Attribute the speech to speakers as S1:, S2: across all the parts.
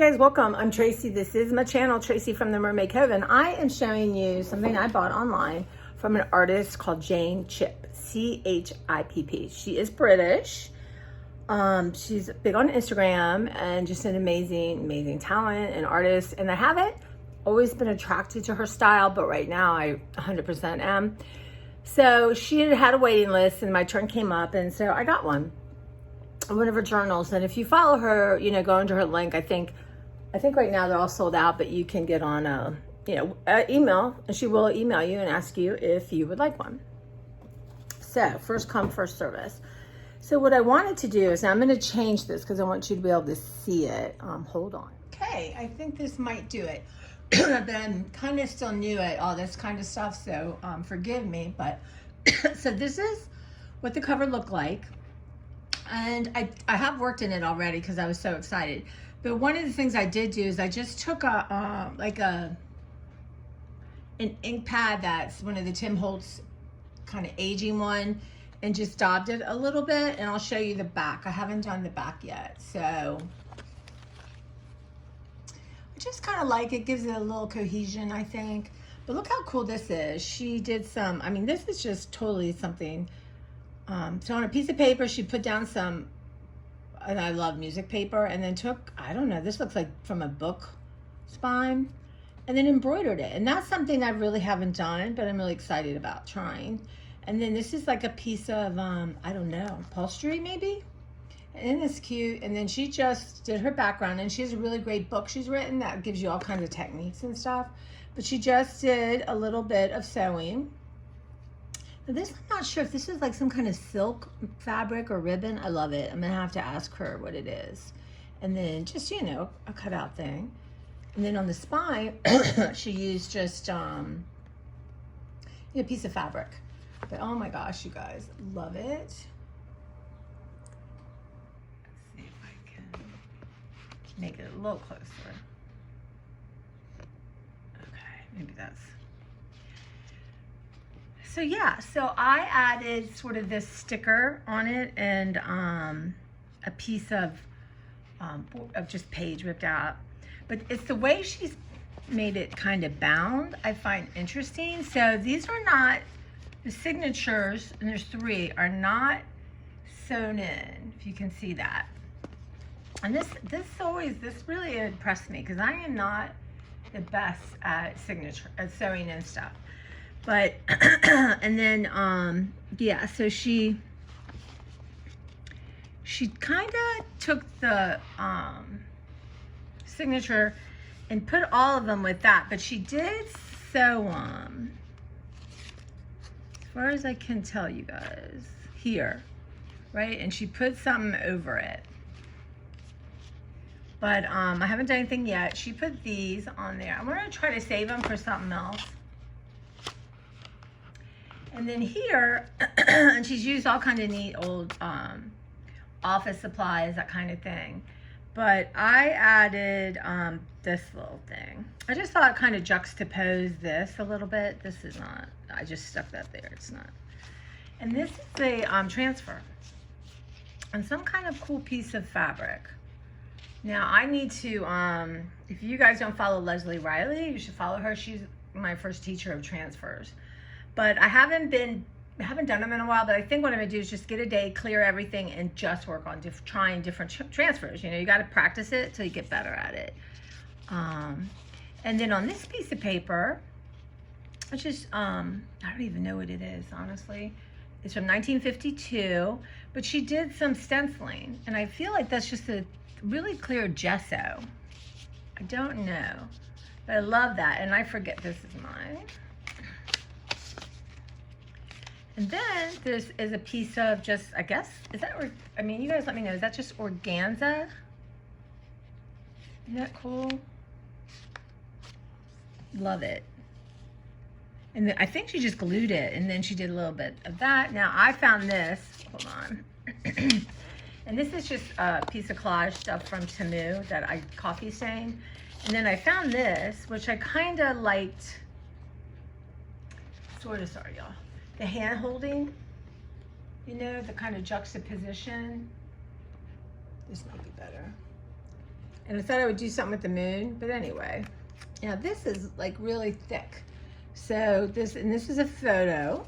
S1: guys, welcome. I'm Tracy. This is my channel, Tracy from the Mermaid Cove, and I am showing you something I bought online from an artist called JANE CHIPP, C-H-I-P-P. She is British. She's big on Instagram and just an amazing talent and artist. And I haven't always been attracted to her style, but right now I 100% am. So she had a waiting list and my turn came up, and so I got one of her journals. And if you follow her, you know, go into her link. I think right now they're all sold out, but you can get on a email, and she will email you and ask you if you would like one. So first come, first service. So what I wanted to do is, now I'm going to change this because I want you to be able to see it. Hold on. Okay, I think this might do it. But I'm kind of still new at all this kind of stuff, so forgive me. But so this is what the cover looked like. And I have worked in it already because I was so excited. But one of the things I did do is I just took an ink pad that's one of the Tim Holtz kind of aging one, and just daubed it a little bit, and I'll show you the back. I haven't done the back yet, so I just kind of like it. Gives it a little cohesion, I think. But look how cool this is. She did some, I mean, this is just totally something. So on a piece of paper, she put down some, and I love music paper, and then took, I don't know, this looks like from a book spine, and then embroidered it. And that's something I really haven't done, but I'm really excited about trying. And then this is like a piece of, I don't know, upholstery maybe? And it's cute. And then she just did her background, and she has a really great book she's written that gives you all kinds of techniques and stuff. But she just did a little bit of sewing. Now this, I'm not sure if this is like some kind of silk fabric or ribbon. I love it. I'm gonna have to ask her what it is. And then just, you know, a cutout thing. And then on the spine, she used just a piece of fabric. But oh my gosh, you guys, love it. Let's see if I can make it a little closer. Okay, maybe that's. So yeah, so I added sort of this sticker on it, and a piece of just page ripped out. But it's the way she's made it kind of bound I find interesting. So these are not, the signatures, and there's 3, are not sewn in, if you can see that. And this really impressed me because I am not the best at sewing in stuff. But and then yeah, so she kind of took the signature and put all of them with that, but she did sew them, as far as I can tell you guys, here, right? And she put something over it. But I haven't done anything yet. She put these on there. I'm gonna try to save them for something else. And then here, and she's used all kind of neat old office supplies, that kind of thing. But I added this little thing. I just thought it kind of juxtaposed this a little bit. This is not, I just stuck that there, it's not. And this is a transfer and some kind of cool piece of fabric. Now I need to, if you guys don't follow Leslie Riley, you should follow her. She's my first teacher of transfers. But I haven't done them in a while, but I think what I'm gonna do is just get a day, clear everything, and just work on trying different transfers. You know, you gotta practice it till you get better at it. And then on this piece of paper, which is, I don't even know what it is, honestly. It's from 1952, but she did some stenciling, and I feel like that's just a really clear gesso. I don't know, but I love that, and I forget this is mine. And then this is a piece of just, I guess, is that, I mean, you guys let me know, is that just organza? Isn't that cool? Love it. And then I think she just glued it, and then she did a little bit of that. Now I found this, hold on. And this is just a piece of collage stuff from Temu that I coffee stained. And then I found this, which I kind of liked, sorry y'all. The hand holding, you know, the kind of juxtaposition. This might be better. And I thought I would do something with the moon, but anyway. Now this is like really thick. So this is a photo.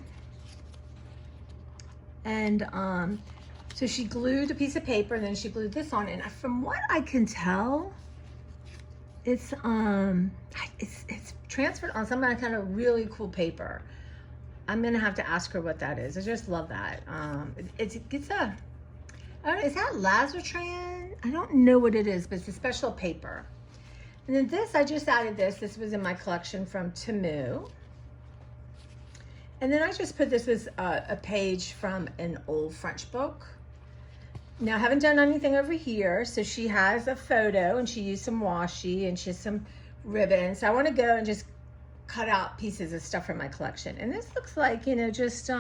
S1: And so she glued a piece of paper and then she glued this on. And from what I can tell, it's transferred on some kind of really cool paper. I'm gonna have to ask her what that is. I just love that. It's a, I don't know, is that Lazartran? I don't know what it is, but it's a special paper. And then this, I just added this. This was in my collection from Temu. And then I just put this as a page from an old French book. Now I haven't done anything over here. So she has a photo and she used some washi and she has some ribbon. So I want to go and just cut out pieces of stuff from my collection. And this looks like, you know, just,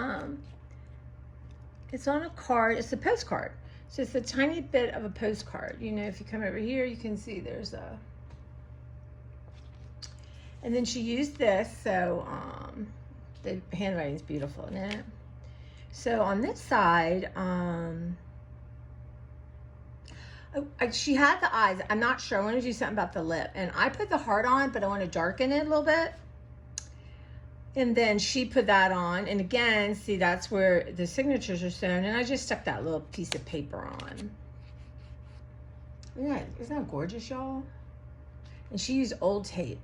S1: it's on a card. It's a postcard. So it's a tiny bit of a postcard. You know, if you come over here, you can see there's a, and then she used this. So, the handwriting is beautiful, isn't it? So on this side, she had the eyes. I'm not sure. I want to do something about the lip. And I put the heart on, but I want to darken it a little bit. And then she put that on. And again, see, that's where the signatures are sewn. And I just stuck that little piece of paper on. Isn't that gorgeous, y'all? And she used old tape.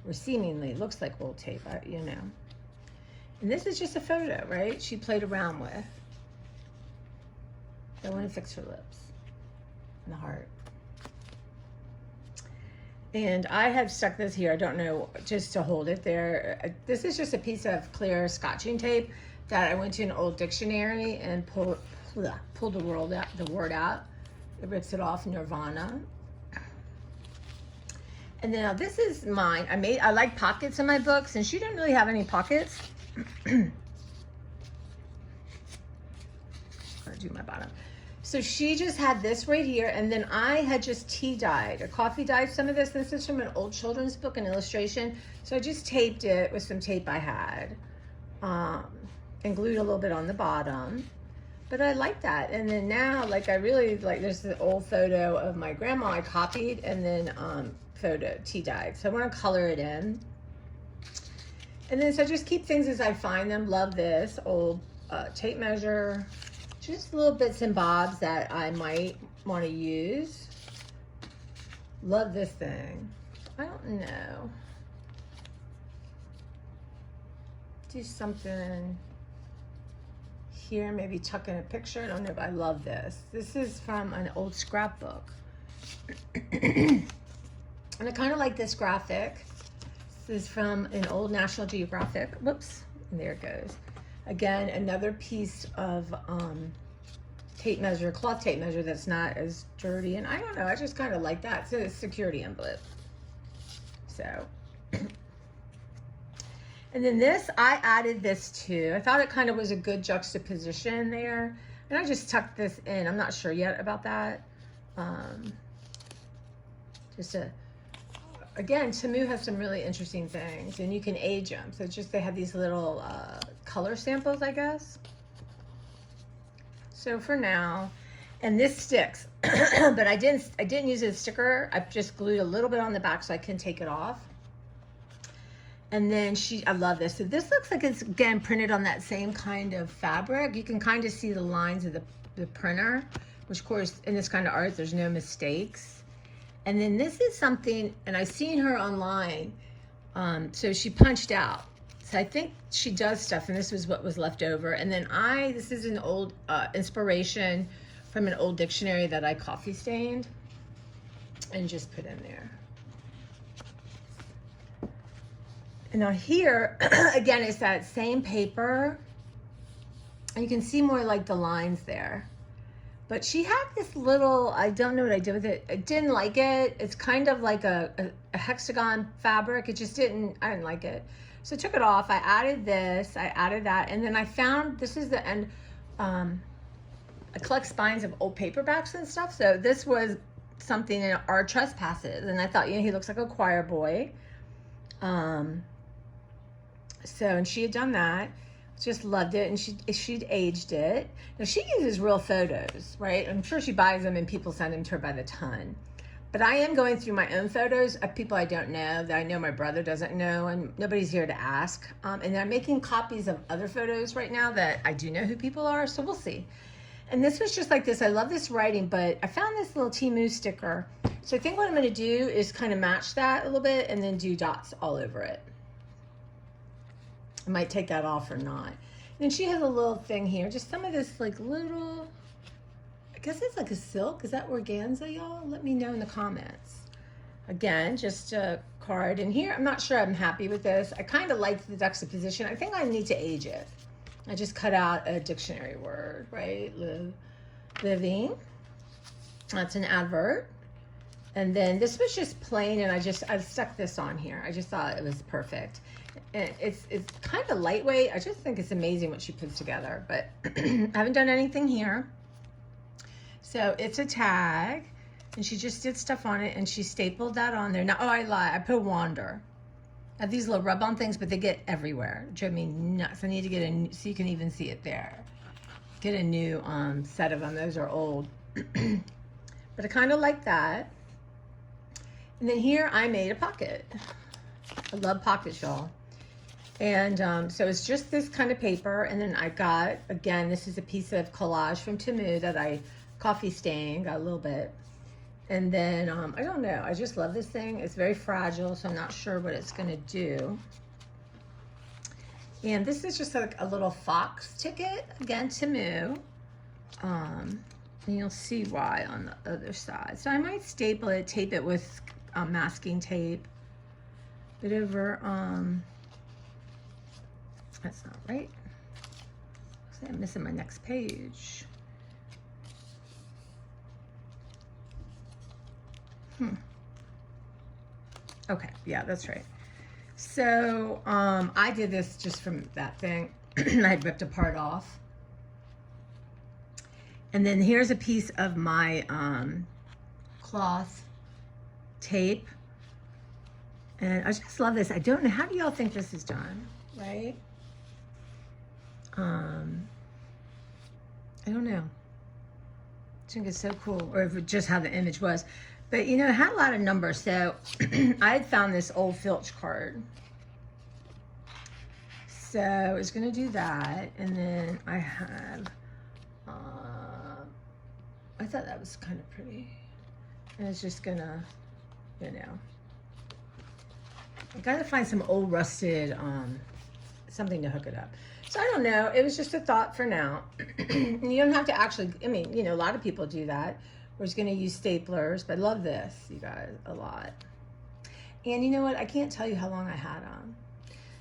S1: Or seemingly looks like old tape, you know. And this is just a photo, right? She played around with. I want to fix her lips and the heart. And I have stuck this here, I don't know, just to hold it there. This is just a piece of clear scotching tape that I went to an old dictionary and pulled the word out. It rips it off, Nirvana. And then now this is mine. I like pockets in my books, and she didn't really have any pockets. Gotta do my bottom. So she just had this right here, and then I had just tea dyed or coffee dyed some of this. This is from an old children's book, an illustration. So I just taped it with some tape I had, and glued a little bit on the bottom. But I like that. And then now, like, I really like, there's the old photo of my grandma I copied, and then photo tea dyed. So I want to color it in. And then so I just keep things as I find them. Love this old tape measure. Just little bits and bobs that I might want to use. Love this thing. I don't know. Do something here, maybe tuck in a picture. I don't know, but I love this. This is from an old scrapbook. And I kind of like this graphic. This is from an old National Geographic. Whoops, and there it goes. Again, another piece of tape measure, cloth tape measure that's not as dirty. And I don't know, I just kind of like that. It's a security envelope. So, and then this, I added this too. I thought it kind of was a good juxtaposition there. And I just tucked this in. I'm not sure yet about that. Again, Temu has some really interesting things, and you can age them. So it's just, they have these little color samples, I guess. So for now, and this sticks, but I didn't use a sticker. I just glued a little bit on the back so I can take it off. And then I love this. So this looks like it's, again, printed on that same kind of fabric. You can kind of see the lines of the printer, which of course, in this kind of art, there's no mistakes. And then this is something, and I've seen her online, so she punched out. So I think she does stuff, and this was what was left over. And then this is an old inspiration from an old dictionary that I coffee stained and just put in there. And now here, again, it's that same paper. And you can see more like the lines there. But she had this little, I don't know what I did with it. I didn't like it. It's kind of like a hexagon fabric. I didn't like it. So I took it off. I added this, I added that. And then I found, this is the end, I collect spines of old paperbacks and stuff. So this was something in Our Trespasses. And I thought, you know, he looks like a choir boy. And she had done that. Just loved it, and she'd aged it. Now she uses real photos, right? I'm sure she buys them and people send them to her by the ton. But I am going through my own photos of people I don't know, that I know my brother doesn't know, and nobody's here to ask. And I'm making copies of other photos right now that I do know who people are, so we'll see. And this was just like this. I love this writing, but I found this little Temu sticker. So I think what I'm gonna do is kind of match that a little bit and then do dots all over it. I might take that off or not. And then she has a little thing here, just some of this like little, I guess it's like a silk. Is that organza, y'all? Let me know in the comments. Again, just a card. And here, I'm not sure I'm happy with this. I kind of like the juxtaposition. I think I need to age it. I just cut out a dictionary word, right? Living. That's an advert. And then this was just plain, and I stuck this on here. I just thought it was perfect. And it's kind of lightweight. I just think it's amazing what she puts together, but I haven't done anything here. So it's a tag, and she just did stuff on it, and she stapled that on there. Now, oh, I lied. I put a wander. I have these little rub-on things, but they get everywhere. Drove me nuts. I need to get a new, so you can even see it there. Get a new set of them. Those are old. But I kind of like that. And then here I made a pocket. I love pockets, y'all. And so it's just this kind of paper. And then I got, again, this is a piece of collage from Temu that I coffee stained, got a little bit. And then, I don't know, I just love this thing. It's very fragile, so I'm not sure what it's gonna do. And this is just like a little fox ticket, again, Temu. And you'll see why on the other side. So I might staple it, tape it with masking tape. Bit over, that's not right. I'm missing my next page. Okay, yeah, that's right. So I did this just from that thing. I had ripped a part off. And then here's a piece of my cloth tape. And I just love this. I don't know, how do y'all think this is done, right? I don't know. I think it's so cool, or if it just how the image was. But you know, it had a lot of numbers. So I had found this old Filch card. So I was gonna do that. And then I have, I thought that was kind of pretty. And it's just gonna, you know, I gotta find some old rusted, something to hook it up. So I don't know, it was just a thought for now. And you don't have to actually, I mean, you know, a lot of people do that. We're just gonna use staplers, but I love this, you guys, a lot. And you know what, I can't tell you how long I had on.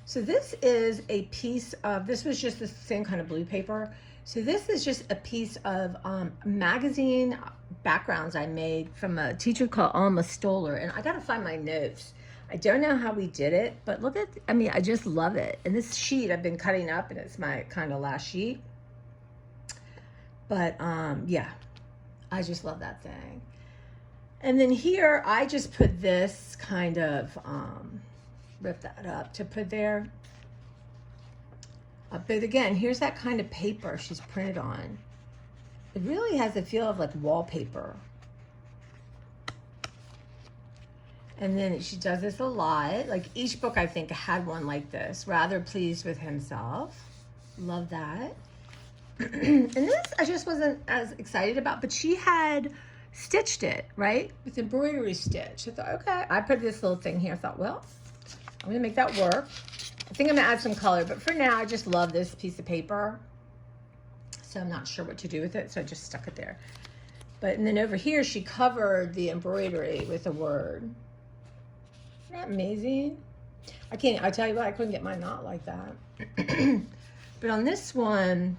S1: So this is a piece of, this was just the same kind of blue paper. So this is just a piece of magazine backgrounds I made from a teacher called Alma Stoller. And I gotta find my notes. I don't know how we did it, but look at, I mean, I just love it. And this sheet I've been cutting up, and it's my kind of last sheet. But yeah, I just love that thing. And then here, I just put this kind of, rip that up to put there. But again, here's that kind of paper she's printed on. It really has a feel of like wallpaper. And then she does this a lot. Like each book I think had one like this. Rather Pleased with Himself. Love that. And this I just wasn't as excited about, but she had stitched it, right? With embroidery stitch. I thought, okay. I put this little thing here. I thought, well, I'm gonna make that work. I think I'm gonna add some color, but for now I just love this piece of paper. So I'm not sure what to do with it, so I just stuck it there. But and then over here she covered the embroidery with a word. Isn't that amazing? I tell you what, I couldn't get my knot like that. But on this one,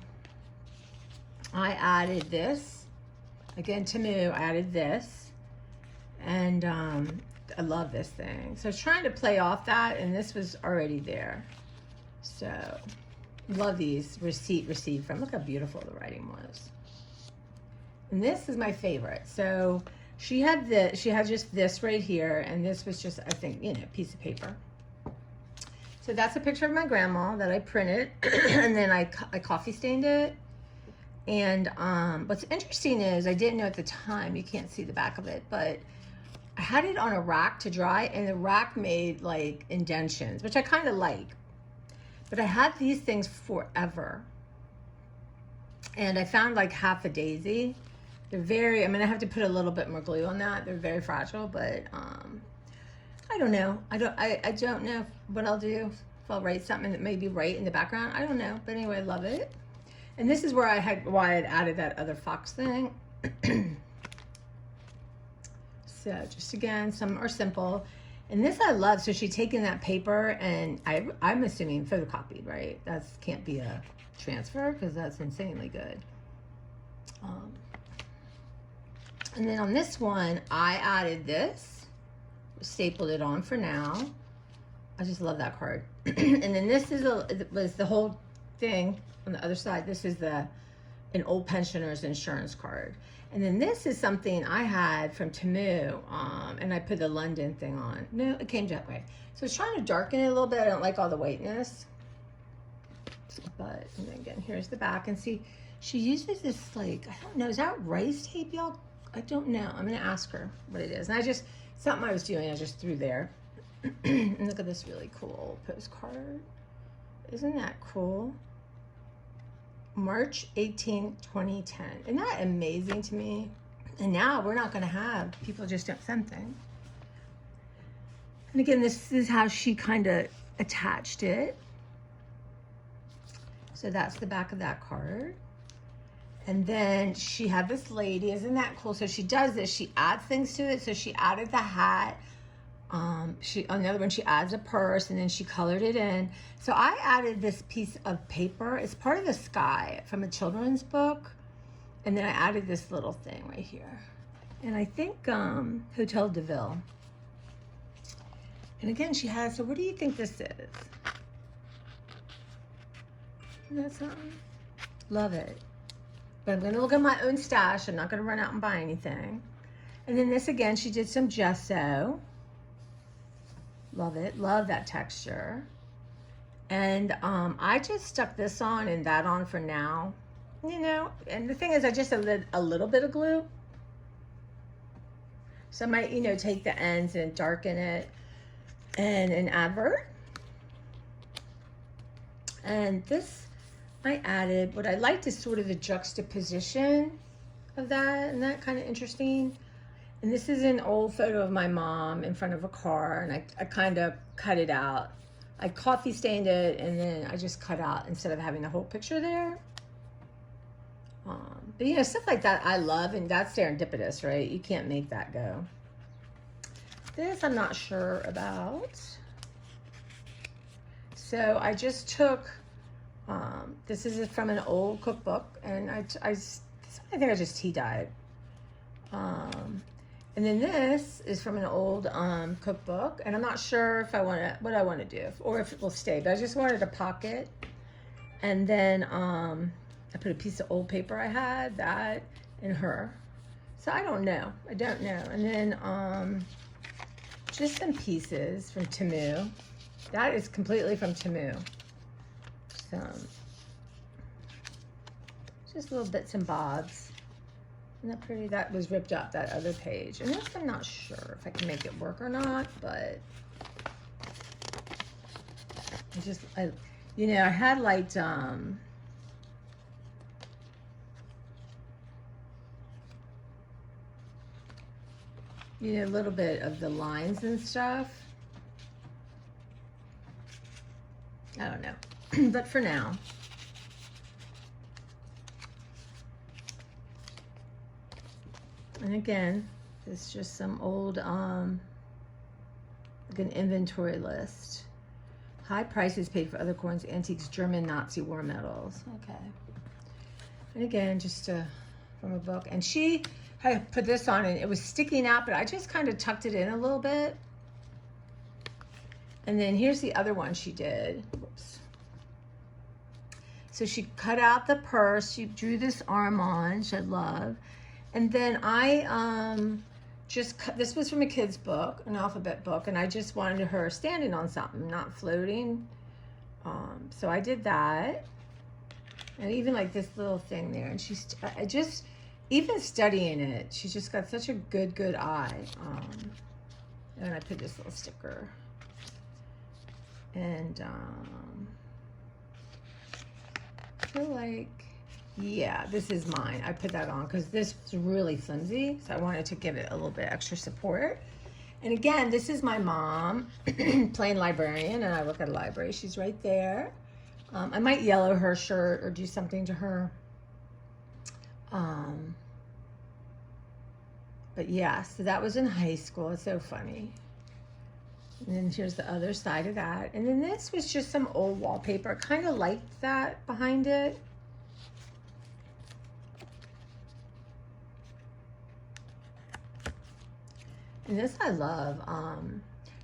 S1: I added this. Again, Temu, I added this. And I love this thing. So I was trying to play off that, and this was already there. So, love these. Receipt received from. Look how beautiful the writing was. And this is my favorite. So, she had just this right here, and this was just, I think, you know, a piece of paper. So that's a picture of my grandma that I printed, and then I coffee stained it. And what's interesting is, I didn't know at the time, you can't see the back of it, but I had it on a rack to dry, and the rack made like indentions, which I kind of like. But I had these things forever. And I found like half a daisy. They're very, I'm gonna have to put a little bit more glue on that. They're very fragile, but I don't know. I don't know what I'll do. If I'll write something that may be right in the background. I don't know. But anyway, I love it. And this is where I had added that other fox thing. So just again, some are simple. And this I love. So she's taken that paper, and I'm assuming photocopied, right? That can't be a transfer because that's insanely good. And then on this one, I added this, stapled it on for now. I just love that card. And then this was the whole thing on the other side. This is an old pensioner's insurance card. And then this is something I had from Temu, and I put the London thing on. No, it came that way. So I was trying to darken it a little bit. I don't like all the whiteness. But, and then again, here's the back. And see, she uses this, like, I don't know, is that rice tape, y'all? I don't know. I'm going to ask her what it is. And something I was doing, I just threw there. And look at this really cool postcard. Isn't that cool? March 18, 2010. Isn't that amazing to me? And now we're not going to have people just don't send things. And again, this is how she kind of attached it. So that's the back of that card. And then she had this lady. Isn't that cool? So she does this. She adds things to it. So she added the hat. On the other one, she adds a purse, and then she colored it in. So I added this piece of paper. It's part of the sky from a children's book. And then I added this little thing right here. And I think Hotel de Ville. And again, she has, so what do you think this is? Isn't that something? Love it. But I'm going to look at my own stash. I'm not going to run out and buy anything. And then this again, she did some gesso. Love it. Love that texture. And I just stuck this on and that on for now. You know, and the thing is, I just added a little bit of glue. So I might, you know, take the ends and darken it. And an advert. And this, I added, what I liked is sort of the juxtaposition of that. And that kind of interesting. And this is an old photo of my mom in front of a car, and I kind of cut it out. I coffee stained it, and then I just cut out instead of having the whole picture there. But you know, stuff like that I love, and that's serendipitous, right? You can't make that go. This I'm not sure about. So I just took, this is from an old cookbook, and I think I just tea dyed. And then this is from an old cookbook, and I'm not sure if what I want to do, or if it will stay, but I just wanted a pocket. And then I put a piece of old paper I had, that, and her. So I don't know. I don't know. And then just some pieces from Temu. That is completely from Temu. Just little bits and bobs. Isn't that pretty? That was ripped up, that other page. And this, I'm not sure if I can make it work or not, but you know, I had like, you know, a little bit of the lines and stuff. I don't know, but for now. And again, it's just some old, like an inventory list. High prices paid for other coins, antiques, German Nazi war medals. Okay. And again, just from a book. And she had put this on, and it was sticking out, but I just kind of tucked it in a little bit. And then here's the other one she did. Whoops. So she cut out the purse. She drew this arm on, which I love. And then I just cut, this was from a kid's book, an alphabet book, and I just wanted her standing on something, not floating. So I did that. And even like this little thing there. And even studying it, she's just got such a good eye. And I put this little sticker. And I feel like, yeah, this is mine. I put that on because this was really flimsy, so I wanted to give it a little bit extra support. And again, this is my mom playing librarian, and I work at a library. She's right there. I might yellow her shirt or do something to her. But yeah, so that was in high school. It's so funny. And then here's the other side of that. And then this was just some old wallpaper. I kind of liked that behind it. And this I love.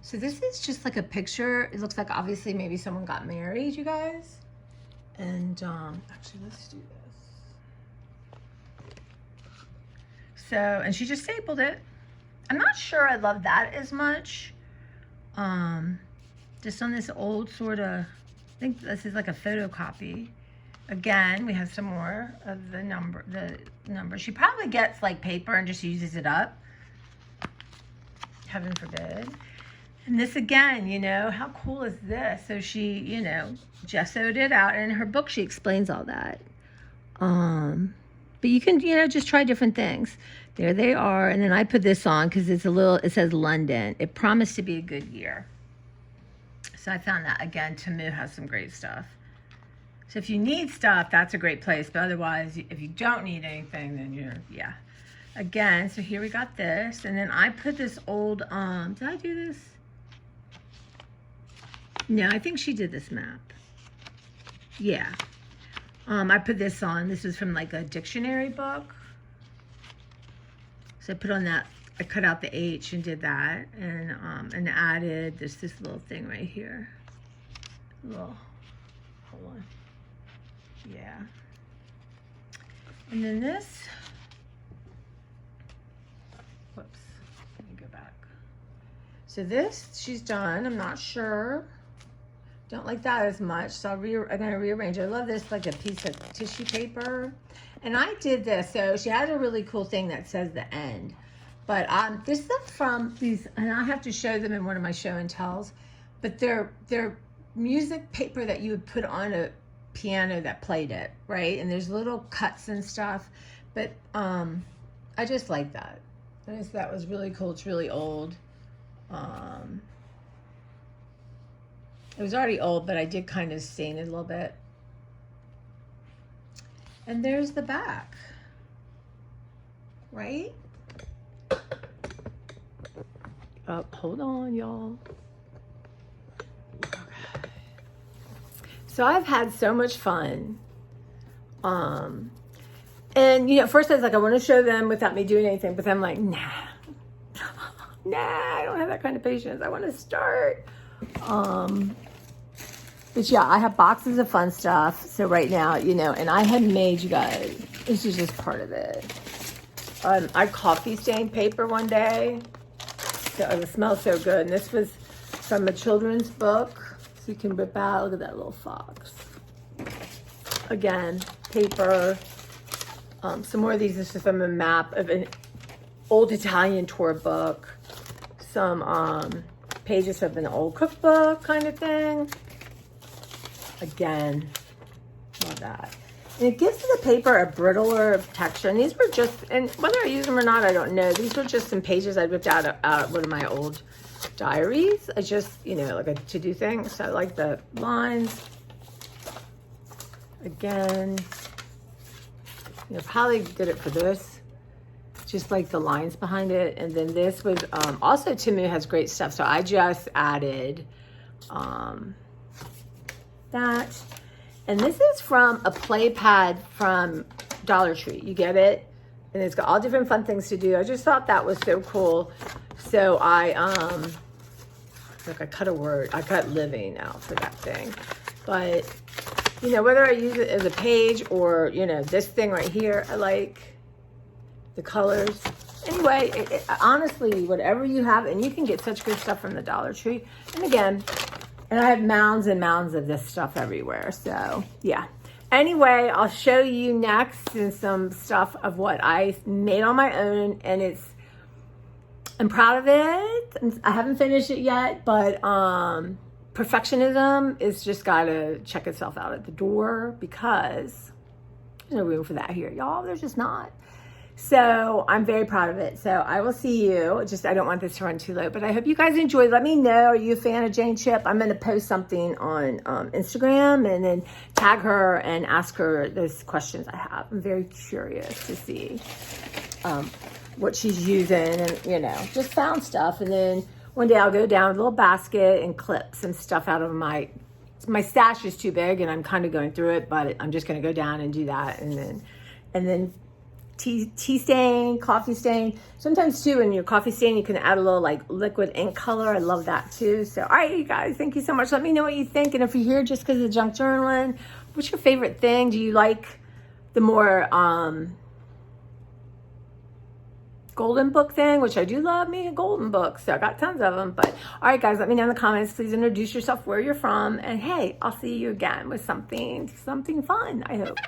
S1: So this is just like a picture. It looks like obviously maybe someone got married, you guys. And actually, let's do this. So, and she just stapled it. I'm not sure I love that as much. Just on this old sort of, I think this is like a photocopy. Again, we have some more of the number. She probably gets like paper and just uses it up. Heaven forbid. And this again, you know, how cool is this? So she, you know, gessoed it out, and in her book she explains all that. But you can, you know, just try different things. There they are. And then I put this on because it's a little, it says London. It promised to be a good year. So I found that, again, Temu has some great stuff. So if you need stuff, that's a great place. But otherwise, if you don't need anything, then you're, yeah. Again, so here we got this. And then I put this old, did I do this? No, I think she did this map. Yeah. I put this on. This was from like a dictionary book. So I put on that, I cut out the H and did that, and added this little thing right here. Little, hold on. Yeah. And then this, whoops, let me go back. So this, she's done, I'm not sure. Don't like that as much, so I'm gonna rearrange it. I love this, like a piece of tissue paper. And I did this, so she has a really cool thing that says the end. But this is from these, and I have to show them in one of my show and tells, but they're music paper that you would put on a piano that played it, right? And there's little cuts and stuff, but I just like that. I just, that was really cool. It's really old. It was already old, but I did kind of stain it a little bit. And there's the back, right? Oh, hold on, y'all. Okay. So I've had so much fun. And you know, at first I was like, I want to show them without me doing anything, but I'm like, nah, I don't have that kind of patience. I want to start. But yeah, I have boxes of fun stuff. So right now, you know, and I had made, you guys, this is just part of it. I coffee stained paper one day. So it smells so good. And this was from a children's book. So you can rip out, look at that little fox. Again, paper. Some more of these. This is from a map of an old Italian tour book. Some pages from an old cookbook kind of thing. Again, love that. And it gives the paper a brittler texture. And these were just, and whether I use them or not, I don't know. These were just some pages I ripped out of one of my old diaries. I just, you know, like a to-do thing. So I like the lines. Again, you know, probably did it for this. Just like the lines behind it. And then this was, also Temu has great stuff. So I just added, that. And this is from a play pad from Dollar Tree. You get it? And it's got all different fun things to do. I just thought that was so cool. So I cut a word. I cut living out for that thing. But, you know, whether I use it as a page or, you know, this thing right here, I like the colors. Anyway, honestly, whatever you have, and you can get such good stuff from the Dollar Tree. And again, and I have mounds and mounds of this stuff everywhere. So, yeah. Anyway, I'll show you next in some stuff of what I made on my own. And it's I'm proud of it. I haven't finished it yet, but perfectionism is just gotta check itself out at the door, because there's no room for that here, y'all. There's just not. So I'm very proud of it. So I will see you. I don't want this to run too low, but I hope you guys enjoyed. Let me know. Are you a fan of Jane Chip? I'm going to post something on Instagram and then tag her and ask her those questions I have. I'm very curious to see what she's using, and, you know, just found stuff. And then one day I'll go down with a little basket and clip some stuff out of my stash is too big, and I'm kind of going through it, but I'm just going to go down and do that. And then tea stain, coffee stain. Sometimes too, in your coffee stain, you can add a little like liquid ink color. I love that too. So, all right, you guys, thank you so much. Let me know what you think. And if you're here just because of junk journaling, what's your favorite thing? Do you like the more golden book thing, which I do love me a golden book. So I got tons of them. But all right, guys, let me know in the comments. Please introduce yourself, where you're from. And hey, I'll see you again with something fun, I hope.